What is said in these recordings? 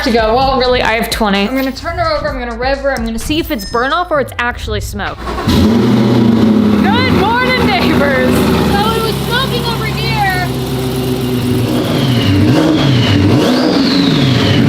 have to go. Well, really, I have 20. I'm gonna turn her over, I'm gonna rev her, I'm gonna see if it's burn off or it's actually smoke. Good morning, neighbors. So it was smoking over here.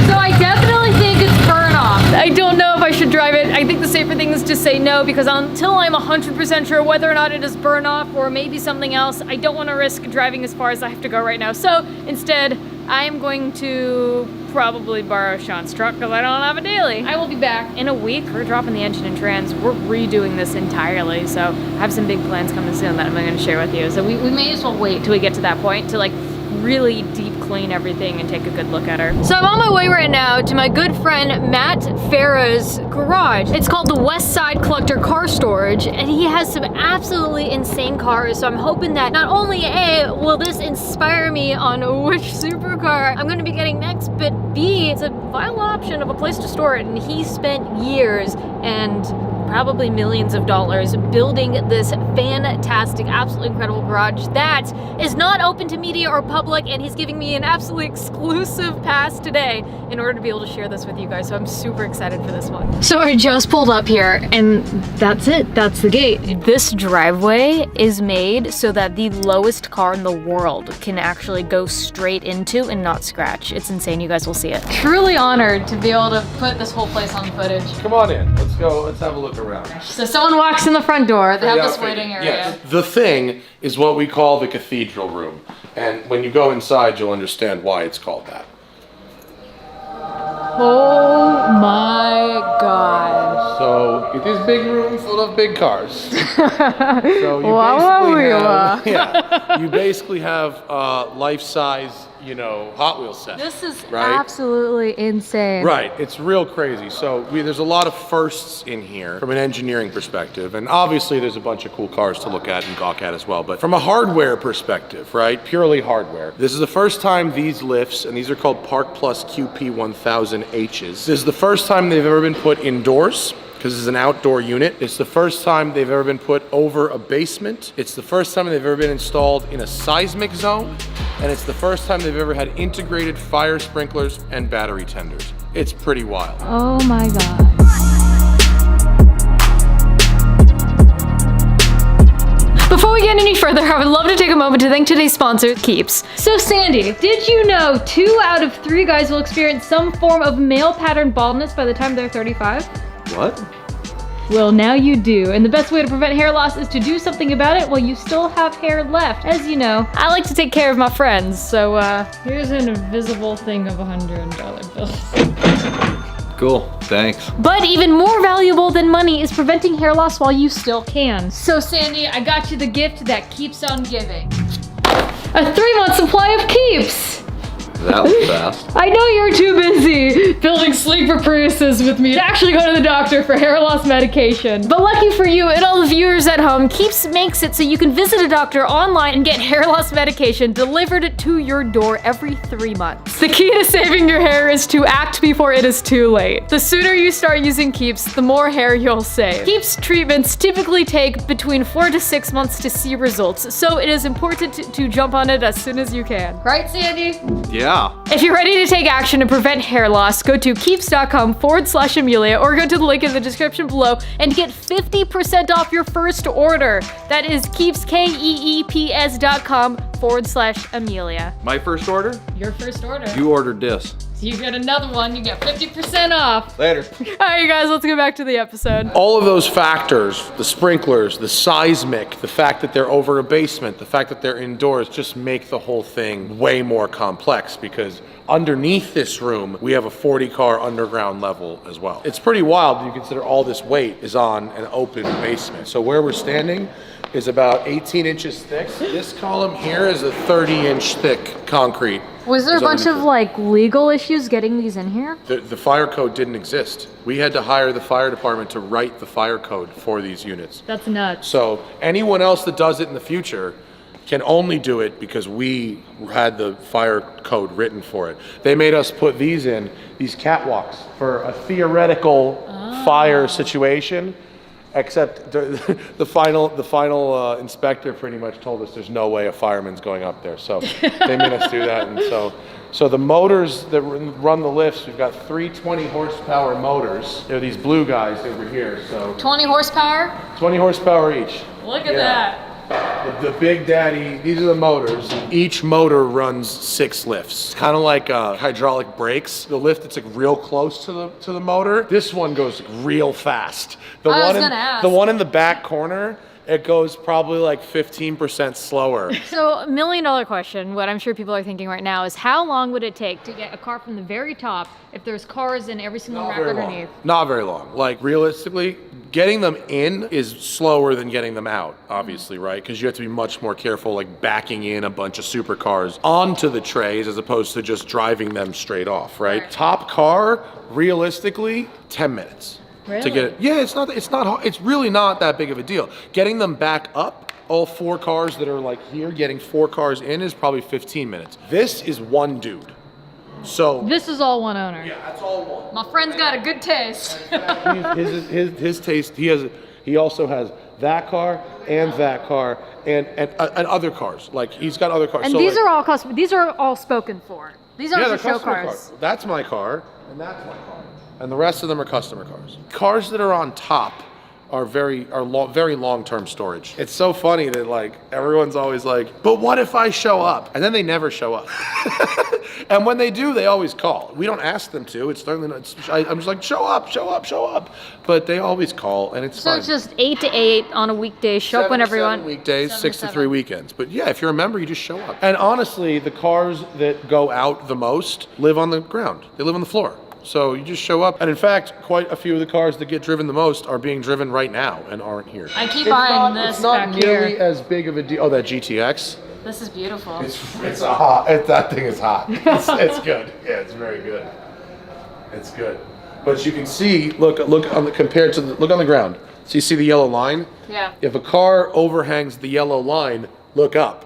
So I definitely think it's burn off. I don't know if I should drive it. I think the safer thing is to say no, because until I'm 100% sure whether or not it is burn off or maybe something else, I don't want to risk driving as far as I have to go right now. So instead, I am going to probably borrow Sean's truck because I don't have a daily. I will be back in a week. We're dropping the engine and trans. We're redoing this entirely. So I have some big plans coming soon that I'm going to share with you. So we may as well wait till we get to that point to like really deep clean everything and take a good look at her. So I'm on my way right now to my good friend Matt Farah's garage. It's called the West Side Collector Car Storage, and he has some absolutely insane cars. So I'm hoping that not only A, will this inspire me on which supercar I'm gonna be getting next, but B, it's a viable option of a place to store it. And he spent years and probably millions of dollars building this fantastic, absolutely incredible garage that is not open to media or public, and he's giving me an absolutely exclusive pass today in order to be able to share this with you guys. So I'm super excited for this one. So I just pulled up here and that's it, that's the gate. This driveway is made so that the lowest car in the world can actually go straight into and not scratch. It's insane, you guys will see it. Truly honored to be able to put this whole place on footage. Come on in, let's go, let's have a look around. So someone walks in the front door, they have this waiting area. Yes. The thing is what we call the cathedral room. And when you go inside, you'll understand why it's called that. Oh my God. So it is big room full of big cars. So you basically have life-size, you know, Hot Wheels set. This is right? absolutely insane. Right, it's real crazy. So there's a lot of firsts in here from an engineering perspective, and obviously there's a bunch of cool cars to look at and gawk at as well, but from a hardware perspective, right, purely hardware, this is the first time these lifts, and these are called Park Plus QP1000Hs, this is the first time they've ever been put indoors, because it's an outdoor unit. It's the first time they've ever been put over a basement. It's the first time they've ever been installed in a seismic zone. And it's the first time they've ever had integrated fire sprinklers and battery tenders. It's pretty wild. Oh my God. Before we get any further, I would love to take a moment to thank today's sponsor, Keeps. So Sandy, did you know 2 out of 3 guys will experience some form of male pattern baldness by the time they're 35? What? Well, now you do, and the best way to prevent hair loss is to do something about it while you still have hair left. As you know, I like to take care of my friends, so here's an invisible thing of $100 bills. Cool, thanks. But even more valuable than money is preventing hair loss while you still can. So Sandy, I got you the gift that keeps on giving. A 3-month supply of Keeps! That was fast. I know you're too busy building sleeper Priuses with me to actually go to the doctor for hair loss medication. But lucky for you and all the viewers at home, Keeps makes it so you can visit a doctor online and get hair loss medication delivered to your door every 3 months. The key to saving your hair is to act before it is too late. The sooner you start using Keeps, the more hair you'll save. Keeps treatments typically take between 4 to 6 months to see results, so it is important to jump on it as soon as you can. Right, Sandy? Yeah. If you're ready to take action to prevent hair loss, go to keeps.com/Emelia or go to the link in the description below and get 50% off your first order. That is Keeps, KEEPS.com/Emelia. My first order? Your first order. You ordered this. So you get another one, you get 50% off. Later. All right, you guys, let's get back to the episode. All of those factors, the sprinklers, the seismic, the fact that they're over a basement, the fact that they're indoors, just make the whole thing way more complex, because underneath this room, we have a 40-car underground level as well. It's pretty wild when you consider all this weight is on an open basement. So where we're standing is about 18 inches thick. This column here is a 30-inch thick concrete. Was there a bunch of like legal issues getting these in here? The fire code didn't exist. We had to hire the fire department to write the fire code for these units. That's nuts. So anyone else that does it in the future can only do it because we had the fire code written for it. They made us put these in, these catwalks, for a theoretical fire situation. Except the final inspector pretty much told us there's no way a fireman's going up there. So they made us do that, and so So the motors that run the lifts, we've got 3 20 horsepower motors. They're these blue guys over here. So 20 horsepower? 20 horsepower each. Look at that. The Big Daddy, these are the motors. Each motor runs 6 lifts. It's kind of like hydraulic brakes. The lift that's like real close to the motor. This one goes real fast. The one in the back corner, it goes probably like 15% slower. So $1 million question, what I'm sure people are thinking right now is how long would it take to get a car from the very top if there's cars in every single rack underneath? Not very long. Like realistically, getting them in is slower than getting them out, obviously, right? Because you have to be much more careful, like backing in a bunch of supercars onto the trays as opposed to just driving them straight off, right? Top car, realistically, 10 minutes. Really? To get it. Yeah, it's really not that big of a deal. Getting them back up, all 4 cars that are like here, getting 4 cars in is probably 15 minutes. This is one dude. So this is all one owner. Yeah, that's all one. My friend's got a good taste. his taste, he also has that car and that car and other cars. Like he's got other cars. And so these like, are all custom. These are all spoken for. These aren't they're just show customer cars. That's my car and that's my car. And the rest of them are customer cars. Cars that are on top are very long-term storage. It's so funny that like everyone's always like, but what if I show up? And then they never show up. And when they do, they always call. We don't ask them to. It's certainly not. I'm just like, show up. But they always call, and it's So fine. it's just 8 to 8 on a weekday. Show up whenever you want. Weekdays, 6 to 7. 3 weekends. But yeah, if you're a member, you just show up. And honestly, the cars that go out the most live on the ground. They live on the floor. So you just show up. And in fact, quite a few of the cars that get driven the most are being driven right now and aren't here. I keep eyeing this It's not back nearly here. as big of a deal. Oh, that GTX? This is beautiful. That thing is hot. It's good. Yeah, it's very good. It's good. But you can see, look on the look on the ground. So you see the yellow line? Yeah. If a car overhangs the yellow line, look up.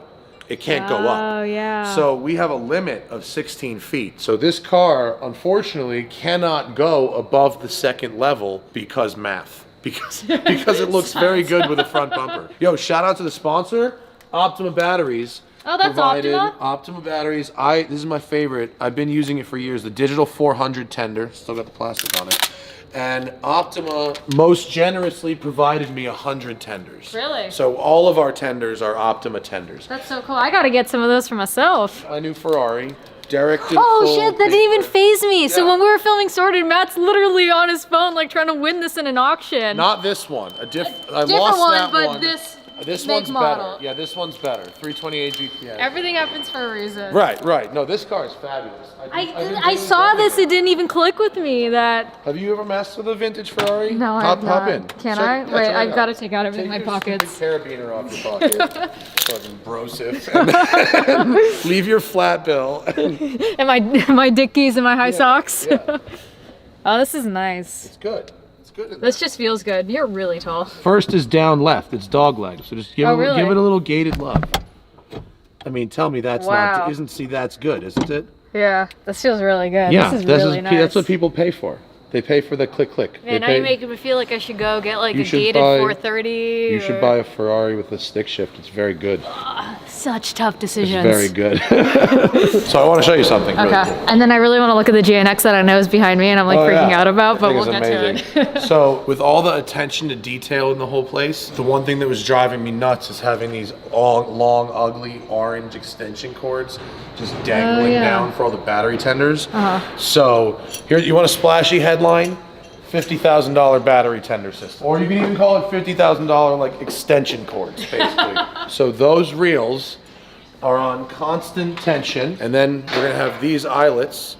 It can't go up. Oh, yeah. So we have a limit of 16 feet. So this car, unfortunately, cannot go above the second level because math. Because it looks very good with a front bumper. Yo, shout out to the sponsor, Optima Batteries. Oh, that's Optima? Optima Batteries. This is my favorite. I've been using it for years. The digital 400 tender. Still got the plastic on it. And Optima most generously provided me 100 tenders. Really? So all of our tenders are Optima tenders. That's so cool. I gotta get some of those for myself. I knew Ferrari. Derek did Oh full shit, that didn't even paper. phase me. So Yeah. when we were filming Sorted, Matt's literally on his phone like trying to win this in an auction. Not this one. I different lost one, that but one. this one's model. better. Yeah, this one's better. 328 GTS. Everything happens for a reason. Right. No, this car is fabulous. I saw this, it didn't even click with me that. Have you ever messed with a vintage Ferrari? No, I hop, have not. hop in. Can Check- I? yeah, Wait, check it I've out. got to take out of Take my your pockets. stupid carabiner off your pocket. Fucking brosif. And leave your flat bill. And my Dickies and my high socks. Yeah. Oh, this is nice. It's good. It's good. In This just feels good. You're really tall. First is down left. It's dog leg. So just give really? it a little gated love. I mean, tell me that's Wow. that's good, isn't it? Yeah, this feels really good. Yeah, this is really nice. that's what people pay for. They pay for the click click. Man, now you're making me feel like I should go get like You a should gated buy- 430. You should buy a Ferrari with a stick shift. It's very good. Such tough It's decisions. very good. So I want to show you something. Okay, Really cool. and then I really want to look at the GNX that I know is behind me and I'm like freaking out about, but That we'll thing get is to it. So with all the attention to detail in the whole place, the one thing that was driving me nuts is having these long, ugly orange extension cords just dangling yeah. down for all the battery tenders. So here, you want a splashy headline? $50,000 battery tender system. Or you can even call it $50,000 like extension cords, basically. So those reels are on constant tension, and then we're gonna have these eyelets,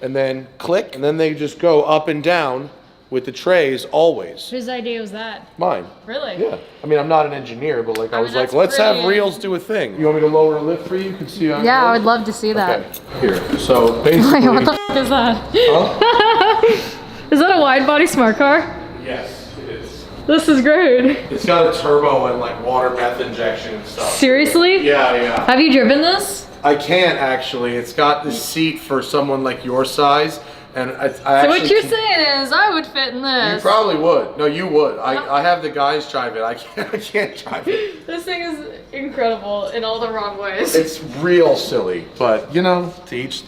and then click, and then they just go up and down with the trays always. Whose idea was that? Mine. Really? Yeah. I mean, I'm not an engineer, but like I was like, that's let's have pretty. reels do a thing. You want me to lower a lift for you? You can see how it Yeah, I goes? would love to see that. Okay. Here. So basically. Wait, what the f is that? Huh? Is that a wide body smart car? Yes, it is. This is great. It's got a turbo and like water meth injection and stuff. Seriously? Yeah. Have you driven this? I can't actually. It's got the seat for someone like your size, And I So actually what you're saying is I would fit in you this. probably would. No, you would. I have the guys drive it. I can't drive it. This thing is incredible in all the wrong ways. It's real silly, but you know, to each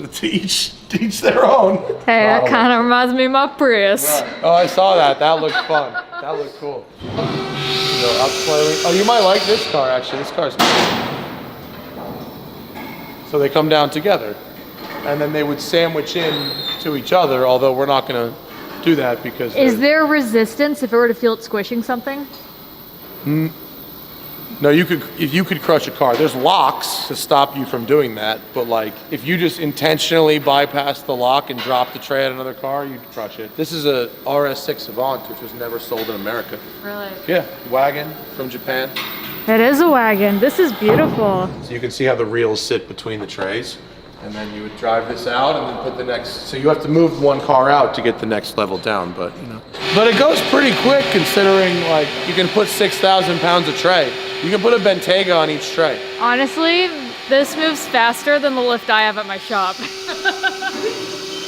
their own. Hey, that kind of reminds me of my Prius. Right. Oh, I saw that. That looked fun. That looked cool. Go up slightly. Oh, you might like this car actually. This car's cool. So they come down together, and then they would sandwich in to each other. Although we're not going to do that because. Is there resistance if it were to feel it squishing something? No, you could crush a car. There's locks to stop you from doing that, but like if you just intentionally bypass the lock and drop the tray at another car, you'd crush it. This is a RS6 Avant, which was never sold in America. Really? Yeah, wagon from Japan. It is a wagon. This is beautiful. So you can see how the reels sit between the trays, and then you would drive this out and then put the next. So you have to move one car out to get the next level down, but you know. But it goes pretty quick considering like you can put 6,000 pounds of tray. You can put a Bentayga on each tray. Honestly, this moves faster than the lift I have at my shop.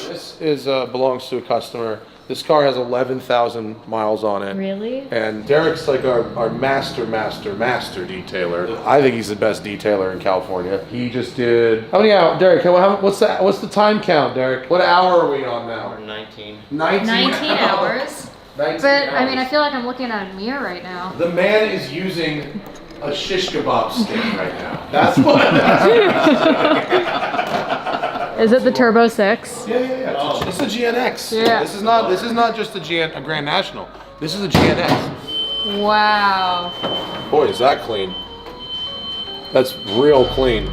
This is belongs to a customer. This car has 11,000 miles on it. Really? And Derek's like our master detailer. I think he's the best detailer in California. He just did, how many hours, Derek, what's the time count, Derek? What hour are we on now? 19. 19 hours. 19 But I mean, I hours. feel like I'm looking at a mirror right now. The man is using a shish kebab stick right now. That's what. Is it the Turbo 6? Yeah. It's a GNX. Yeah. This is not just a Grand National. This is a GNX. Wow. Boy, is that clean. That's real clean.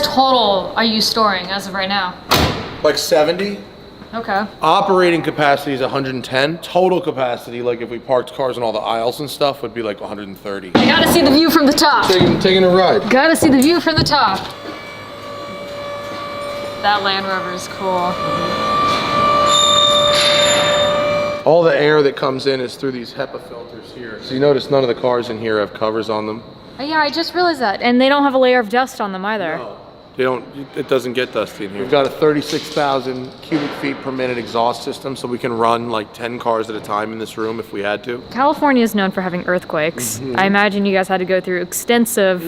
Total are you storing as of right now? Like 70. Okay. Operating capacity is 110. Total capacity, like if we parked cars in all the aisles and stuff, would be like 130. I gotta see the view from the top. Taking a ride. Gotta see the view from the top. That Land Rover is cool. All the air that comes in is through these HEPA filters here. So you notice none of the cars in here have covers on them. Oh, yeah, I just realized that. And they don't have a layer of dust on them either. No. It doesn't get dusty in here. We've got a 36,000 cubic feet per minute exhaust system, so we can run like 10 cars at a time in this room if we had to. California is known for having earthquakes. I imagine you guys had to go through extensive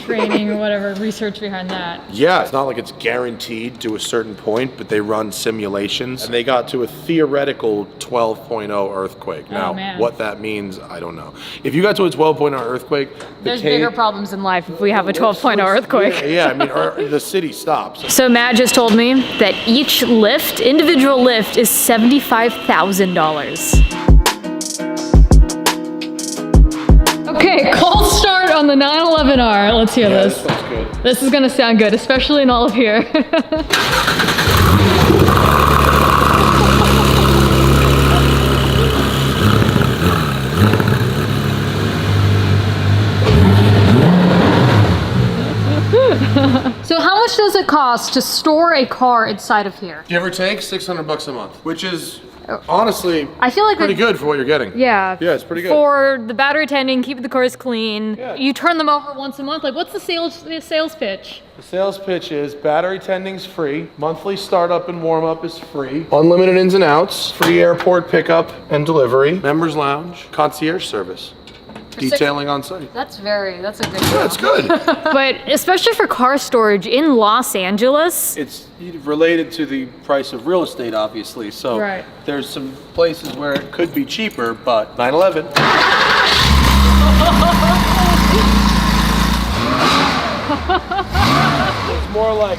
training or whatever, research behind that. Yeah, it's not like it's guaranteed to a certain point, but they run simulations, and they got to a theoretical 12.0 earthquake. Now, man. what that means, I don't know. If you got to a 12.0 earthquake, There's bigger problems in life if we have a 12.0 earthquake. Yeah, I mean, the city stops. So Matt just told me that each lift, individual lift, is $75,000. Okay, cold start on the 911R. Let's hear Yeah, this. this sounds good. This is gonna sound good, especially in all of here. So how much does it cost to store a car inside of here? Give or take $600 a month, which is honestly I feel like pretty good for what you're getting. Yeah. Yeah, it's pretty good. For the battery tending, keeping the cars clean. Yeah. You turn them over once a month. Like, what's the sales pitch? The sales pitch is battery tending's free, monthly startup and warm up is free, unlimited ins and outs, free airport pickup and delivery, members lounge, concierge service, detailing on site. That's a good deal. That's good. But especially for car storage in Los Angeles. It's related to the price of real estate, obviously. So Right. there's some places where it could be cheaper, but 9/11. It's more like,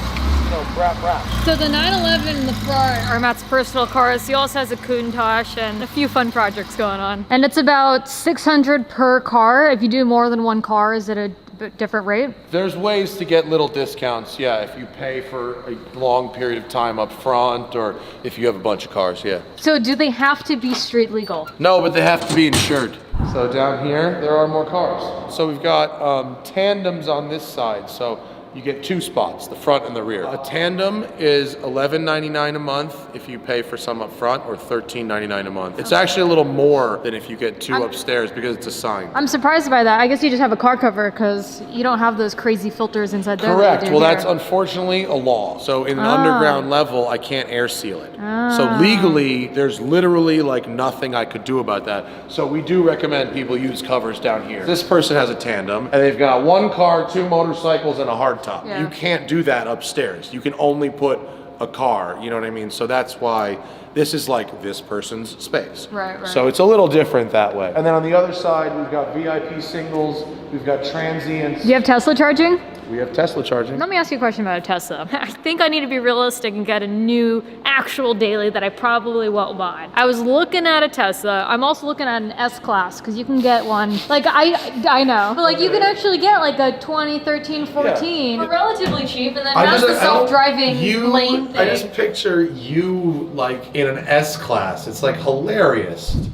brap. So the 911 in the front are Matt's personal cars. He also has a Countach and a few fun projects going on. And it's about $600 per car. If you do more than one car, is it a different rate? There's ways to get little discounts, yeah, if you pay for a long period of time up front or if you have a bunch of cars, yeah. So do they have to be street legal? No, but they have to be insured. So down here, there are more cars. So we've got tandems on this side. So you get 2 spots, the front and the rear. A tandem is $11.99 a month if you pay for some up front, or $13.99 a month. It's actually a little more than if you get 2 upstairs because it's assigned. I'm surprised by that. I guess you just have a car cover because you don't have those crazy filters inside there. Correct. That you do Well, here. that's unfortunately a law. So in an underground level, I can't air seal it. So legally, there's literally like nothing I could do about that. So we do recommend people use covers down here. This person has a tandem and they've got 1 car, 2 motorcycles, and a hardtop. Yeah. You can't do that upstairs. You can only put a car, you know what I mean? So that's why this is like this person's space. Right. So it's a little different that way. And then on the other side, we've got VIP singles, we've got transients. Do you have Tesla charging? We have Tesla charging. Let me ask you a question about a Tesla. I think I need to be realistic and get a new actual daily that I probably won't buy. I was looking at a Tesla. I'm also looking at an S-Class because you can get one. Like, I know. But like, you can actually get like a 2013, 14 for relatively cheap, and then that's the self-driving lane thing. I just picture you like in an S-Class. It's like hilarious.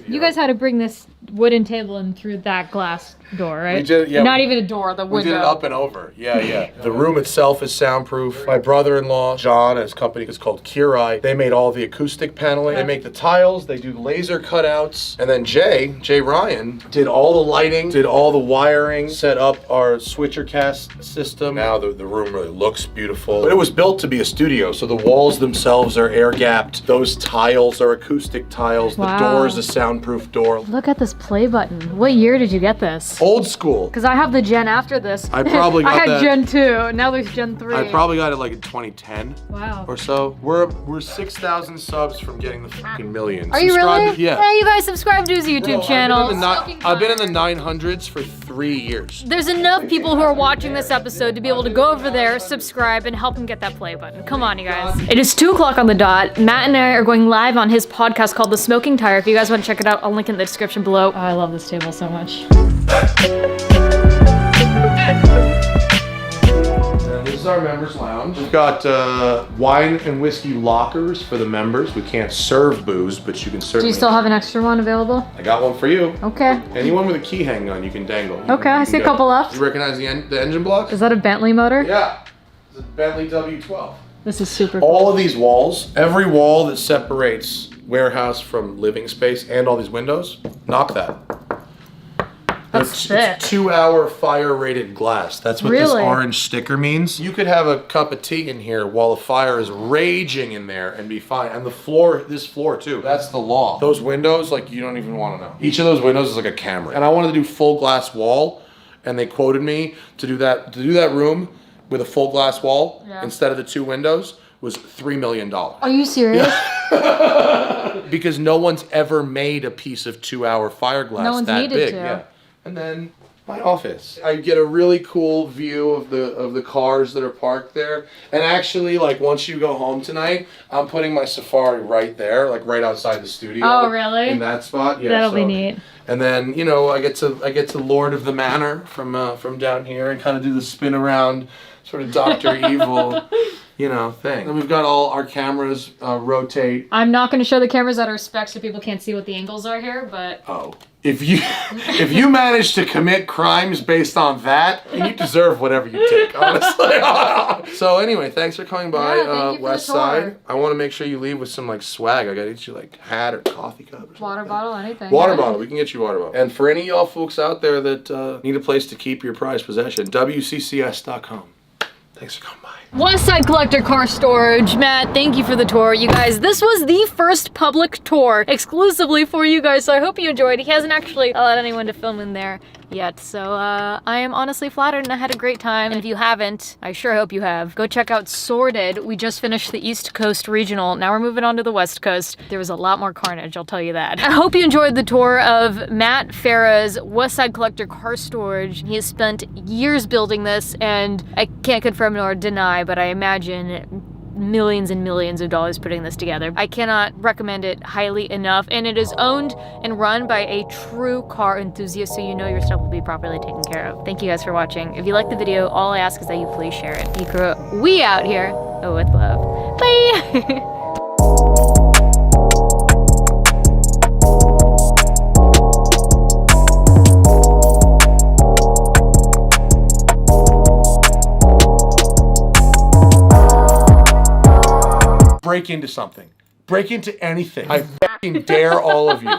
You guys had to bring this wooden table in through that glass door, right? We did, yeah. Not even a door, the window. We did it up and over. Yeah. The room itself is soundproof. My brother-in-law, John, and his company is called Curai. They made all the acoustic paneling. They make the tiles. They do laser cutouts. And then Jay Ryan, did all the lighting, did all the wiring, set up our switcher cast system. Now the room really looks beautiful. But it was built to be a studio, so the walls themselves are air-gapped. Those tiles are acoustic tiles. Wow. The door is a soundproof door. Look at this play button. What year did you get this? Old school. Because I have the gen after this. I probably got I had that. Gen 2. Now there's Gen 3. I probably got it like in 2010. Wow. Or so. We're 6,000 subs from getting the fucking million. Are you really? Yeah. Hey, you guys subscribe to his YouTube Bro, channel. I've been in the 900s for 3 years. There's enough people who are watching this episode to be able to go over there, subscribe, and help him get that play button. Come on, you guys. It is 2 o'clock on the dot. Matt and I are going live on his podcast called The Smoking Tire. If you guys want to check it out, I'll link in the description below. Oh, I love this table so much. And this is our members lounge. We've got wine and whiskey lockers for the members. We can't serve booze, but you can Do certainly. you still have an extra one available? I got one for you. Okay. Anyone with a key hanging on, you can dangle. Okay, I see a couple left. You recognize the engine blocks? Is that a Bentley motor? Yeah. It's a Bentley W12. This is super cool. All of these walls, every wall that separates warehouse from living space and all these windows, knock that. That's thick. It's 2-hour fire rated glass. That's what this Really? orange sticker means. You could have a cup of tea in here while a fire is raging in there and be fine. And the floor, this floor too, that's the law. Those windows, like you don't even want to know. Each of those windows is like a camera. And I wanted to do full glass wall, and they quoted me to do that room with a full glass wall instead of the 2 windows was $3 million. Are you serious? Because no one's ever made a piece of 2-hour fiberglass No one's that needed big. to. Yeah. And then my office. I get a really cool view of the cars that are parked there. And actually, like once you go home tonight, I'm putting my Safari right there, like right outside the studio. Oh, really? In that spot. Yeah. That'll be neat. And then I get to Lord of the Manor from down here and kind of do the spin around, sort of Dr. Evil. Thing. And we've got all our cameras rotate. I'm not going to show the cameras at our specs so people can't see what the angles are here, but... Oh. If you manage to commit crimes based on that, you deserve whatever you take, honestly. So anyway, thanks for coming by, thank you for West the tour. Side. I want to make sure you leave with some like swag. I gotta get you like hat or coffee cup or something. Water bottle, anything. Water bottle. We can get you water bottle. And for any of y'all folks out there that need a place to keep your prized possession, WCCS.com. Thanks for coming by. West Side Collector Car Storage. Matt, thank you for the tour. You guys, this was the first public tour exclusively for you guys, so I hope you enjoyed. He hasn't actually allowed anyone to film in there yet, so I am honestly flattered and I had a great time. And if you haven't, I sure hope you have, go check out Sorted. We just finished the East Coast Regional. Now we're moving on to the West Coast. There was a lot more carnage, I'll tell you that. I hope you enjoyed the tour of Matt Farah's West Side Collector Car Storage. He has spent years building this, and I can't confirm nor deny, but I imagine millions and millions of dollars putting this together. I cannot recommend it highly enough, and it is owned and run by a true car enthusiast, so you know your stuff will be properly taken care of. Thank you guys for watching. If you like the video, all I ask is that you please share it. We out here with love. Bye! Break into something. Break into anything. I fucking dare all of you.